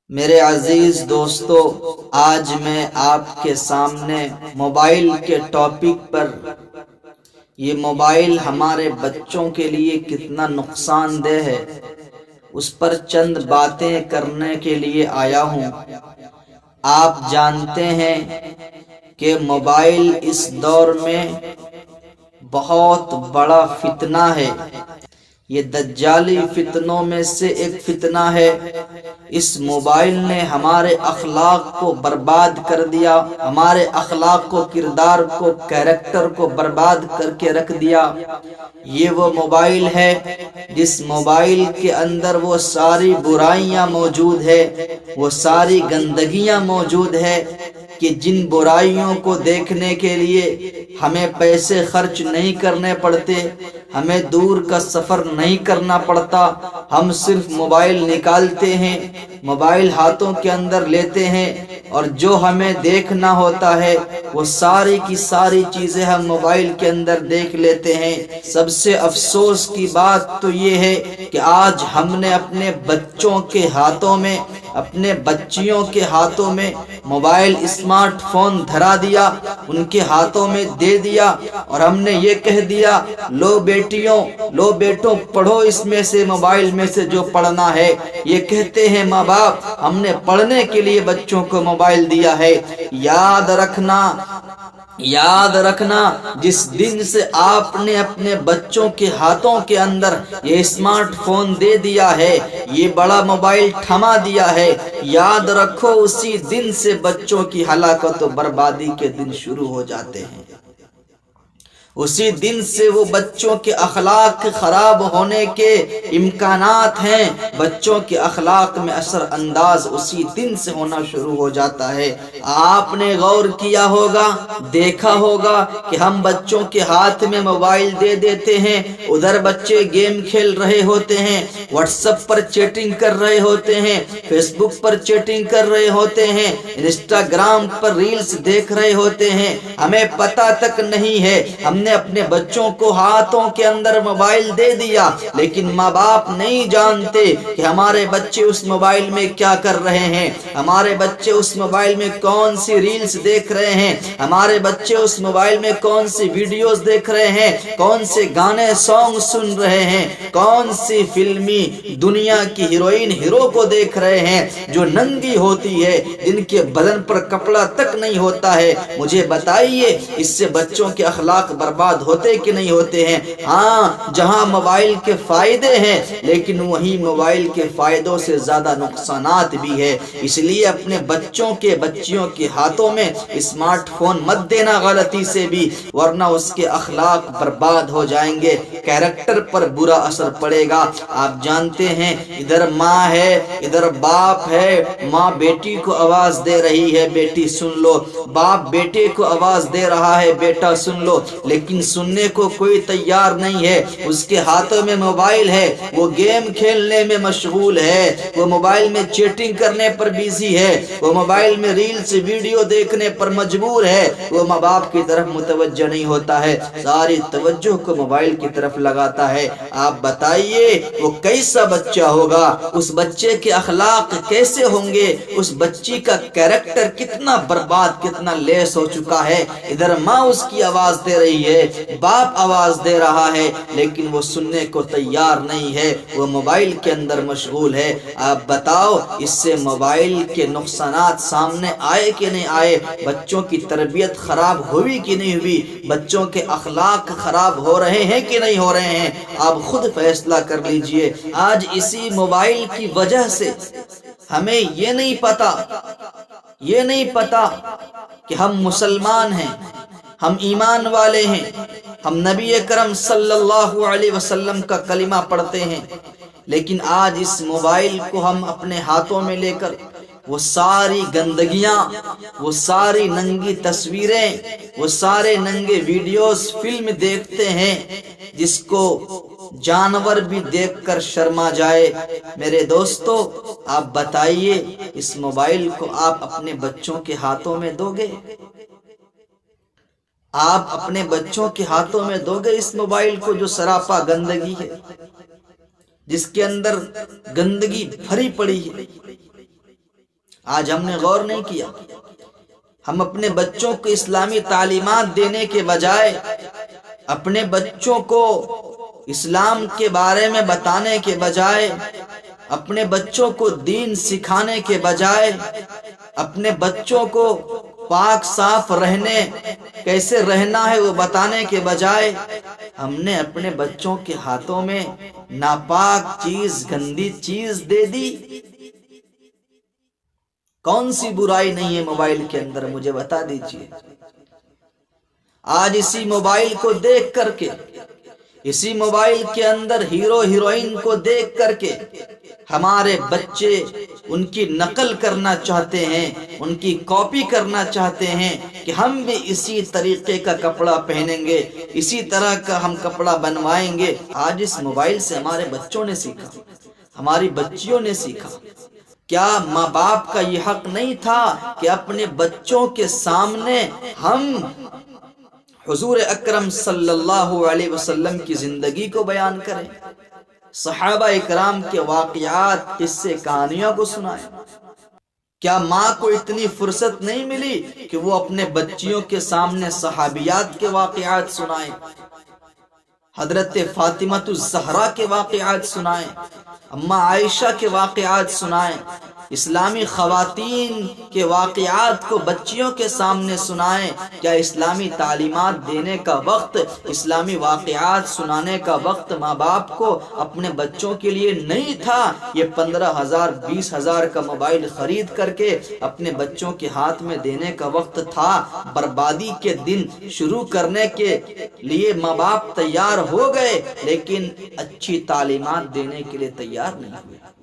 میرے عزیز دوستو، آج میں آپ کے سامنے موبائل کے ٹاپک پر یہ موبائل ہمارے بچوں کے لیے کتنا نقصان دہ ہے اس پر چند باتیں کرنے کے لیے آیا ہوں۔ آپ جانتے ہیں کہ موبائل اس دور میں بہت بڑا فتنہ ہے۔ یہ دجالی فتنوں میں سے ایک فتنہ ہے۔ اس موبائل نے ہمارے اخلاق کو برباد کر دیا، ہمارے اخلاق کو، کردار کو، کیریکٹر کو برباد کر کے رکھ دیا۔ یہ وہ موبائل ہے جس موبائل کے اندر وہ ساری برائیاں موجود ہے، وہ ساری گندگیاں موجود ہے کہ جن برائیوں کو دیکھنے کے لیے ہمیں پیسے خرچ نہیں کرنے پڑتے، ہمیں دور کا سفر نہیں کرنا پڑتا۔ ہم صرف موبائل نکالتے ہیں، موبائل ہاتھوں کے اندر لیتے ہیں، اور جو ہمیں دیکھنا ہوتا ہے وہ ساری کی ساری چیزیں ہم موبائل کے اندر دیکھ لیتے ہیں۔ سب سے افسوس کی بات تو یہ ہے کہ آج ہم نے اپنے بچوں کے ہاتھوں میں، اپنے بچیوں کے ہاتھوں میں موبائل اسمارٹ فون دھرا دیا، ان کے ہاتھوں میں دے دیا، اور ہم نے یہ کہہ دیا، لو بیٹیوں، لو بیٹوں، پڑھو اس میں سے، موبائل میں سے جو پڑھنا ہے۔ یہ کہتے ہیں ماں باپ، ہم نے پڑھنے کے لیے بچوں کو موبائل دیا ہے۔ یاد رکھنا جس دن سے آپ نے اپنے بچوں کے ہاتھوں کے اندر یہ اسمارٹ فون دے دیا ہے، یہ بڑا موبائل تھما دیا ہے، یاد رکھو اسی دن سے بچوں کی ہلاکت و بربادی کے دن شروع ہو جاتے ہیں۔ اسی دن سے وہ بچوں کے اخلاق خراب ہونے کے امکانات ہیں، بچوں کے اخلاق میں اثر انداز اسی دن سے ہونا شروع ہو جاتا ہے۔ آپ نے غور کیا ہوگا، دیکھا ہوگا کہ ہم بچوں کے ہاتھ میں موبائل دے دیتے ہیں، ادھر بچے گیم کھیل رہے ہوتے ہیں، واٹس ایپ پر چیٹنگ کر رہے ہوتے ہیں، فیس بک پر چیٹنگ کر رہے ہوتے ہیں، انسٹاگرام پر ریلز دیکھ رہے ہوتے ہیں، ہمیں پتہ تک نہیں ہے۔ ہم نے اپنے بچوں کو ہاتھوں کے اندر موبائل دے دیا، لیکن ماں باپ نہیں جانتے کہ ہمارے بچے اس موبائل میں کیا کر رہے ہیں، ہمارے بچے اس موبائل میں کون سی ریلز دیکھ رہے ہیں، ہمارے بچے اس موبائل میں کون سی ویڈیوز دیکھ رہے ہیں، کون سے گانے سانگ سن رہے ہیں، کون سی فلمی دنیا کی ہیروئن ہیرو کو دیکھ رہے ہیں جو ننگی ہوتی ہے، جن کے بدن پر کپڑا تک نہیں ہوتا ہے۔ مجھے بتائیے اس سے بچوں کے اخلاق برباد ہوتے کہ نہیں ہوتے ہیں؟ ہاں، جہاں موبائل کے فائدے ہیں لیکن وہی موبائل کے فائدوں سے زیادہ نقصانات بھی ہے۔ اس لیے اپنے بچوں کے، بچیوں کے ہاتھوں میں اسمارٹ فون مت دینا غلطی سے بھی، ورنہ اس کے اخلاق برباد ہو جائیں گے، کیریکٹر پر برا اثر پڑے گا۔ آپ جانتے ہیں ادھر ماں ہے، ادھر باپ ہے، ماں بیٹی کو آواز دے رہی ہے، بیٹی سن لو، باپ بیٹے کو آواز دے رہا ہے، بیٹا سن لو، لیکن سننے کو کوئی تیار نہیں ہے۔ اس کے ہاتھوں میں موبائل ہے، وہ گیم کھیلنے میں مشغول ہے، وہ موبائل میں چیٹنگ کرنے پر بیزی ہے، وہ موبائل میں ریلز ویڈیو دیکھنے پر مجبور ہے، وہ ماں باپ کی طرف متوجہ نہیں ہوتا ہے، ساری توجہ کو موبائل کی طرف لگاتا ہے۔ آپ بتائیے وہ کیسا بچہ ہوگا، اس بچے کے اخلاق کیسے ہوں گے، اس بچی کا کیریکٹر کتنا برباد، کتنا لیس ہو چکا ہے۔ ادھر ماں اس کی آواز دے رہی ہے، باپ آواز دے رہا ہے، لیکن وہ سننے کو تیار نہیں ہے، وہ موبائل کے اندر مشغول ہے۔ آپ بتاؤ اس سے موبائل کے نقصانات سامنے آئے کہ نہیں آئے؟ بچوں کی تربیت خراب ہوئی کہ نہیں ہوئی؟ بچوں کے اخلاق خراب ہو رہے ہیں کہ نہیں ہو رہے ہیں؟ آپ خود فیصلہ کر لیجئے۔ آج اسی موبائل کی وجہ سے ہمیں یہ نہیں پتا کہ ہم مسلمان ہیں، ہم ایمان والے ہیں، ہم نبی کرم صلی اللہ علیہ وسلم کا کلمہ پڑھتے ہیں، لیکن آج اس موبائل کو ہم اپنے ہاتھوں میں لے کر وہ ساری گندگیاں، وہ ساری ننگی تصویریں، وہ سارے ننگے ویڈیوز، فلم دیکھتے ہیں جس کو جانور بھی دیکھ کر شرما جائے۔ میرے دوستو، آپ بتائیے اس موبائل کو آپ اپنے بچوں کے ہاتھوں میں دو گے؟ آپ اپنے بچوں کے ہاتھوں میں دو گے اس موبائل کو جو سراپا گندگی ہے، جس کے اندر گندگی بھری پڑی ہے؟ آج ہم نے غور نہیں کیا. ہم اپنے بچوں کو اسلامی تعلیمات دینے کے بجائے، اپنے بچوں کو اسلام کے بارے میں بتانے کے بجائے، اپنے بچوں کو دین سکھانے کے بجائے، اپنے بچوں کو پاک صاف رہنے کیسے رہنا ہے وہ بتانے کے بجائے، ہم نے اپنے بچوں کے ہاتھوں میں ناپاک چیز، گندی چیز دے دی. کون سی برائی نہیں ہے موبائل کے اندر، مجھے بتا دیجئے. آج اسی موبائل کو دیکھ کر کے، اسی موبائل کے اندر ہیرو ہیروئن کو دیکھ کر کے ہمارے بچے ان کی نقل کرنا چاہتے ہیں، ان کی کاپی کرنا چاہتے ہیں کہ ہم بھی اسی طریقے کا کپڑا پہنیں گے، اسی طرح کا ہم کپڑا بنوائیں گے. آج اس موبائل سے ہمارے بچوں نے سیکھا، ہماری بچیوں نے سیکھا. کیا ماں باپ کا یہ حق نہیں تھا کہ اپنے بچوں کے سامنے ہم حضور اکرم صلی اللہ علیہ وسلم کی زندگی کو بیان کریں، صحابہ اکرام کے واقعات، قصے، کہانیوں کو سنائیں؟ کیا ماں کو اتنی فرصت نہیں ملی کہ وہ اپنے بچیوں کے سامنے صحابیات کے واقعات سنائیں، حضرت فاطمہ الزہرا کے واقعات سنائیں، اماں عائشہ کے واقعات سنائیں، اسلامی خواتین کے واقعات کو بچیوں کے سامنے سنائیں؟ کیا اسلامی تعلیمات دینے کا وقت، اسلامی واقعات سنانے کا وقت ماں باپ کو اپنے بچوں کے لیے نہیں تھا؟ یہ 15,000 20,000 کا موبائل خرید کر کے اپنے بچوں کے ہاتھ میں دینے کا وقت تھا. بربادی کے دن شروع کرنے کے لیے ماں باپ تیار ہو گئے، لیکن اچھی تعلیمات دینے کے لیے تیار نہیں ہوئے.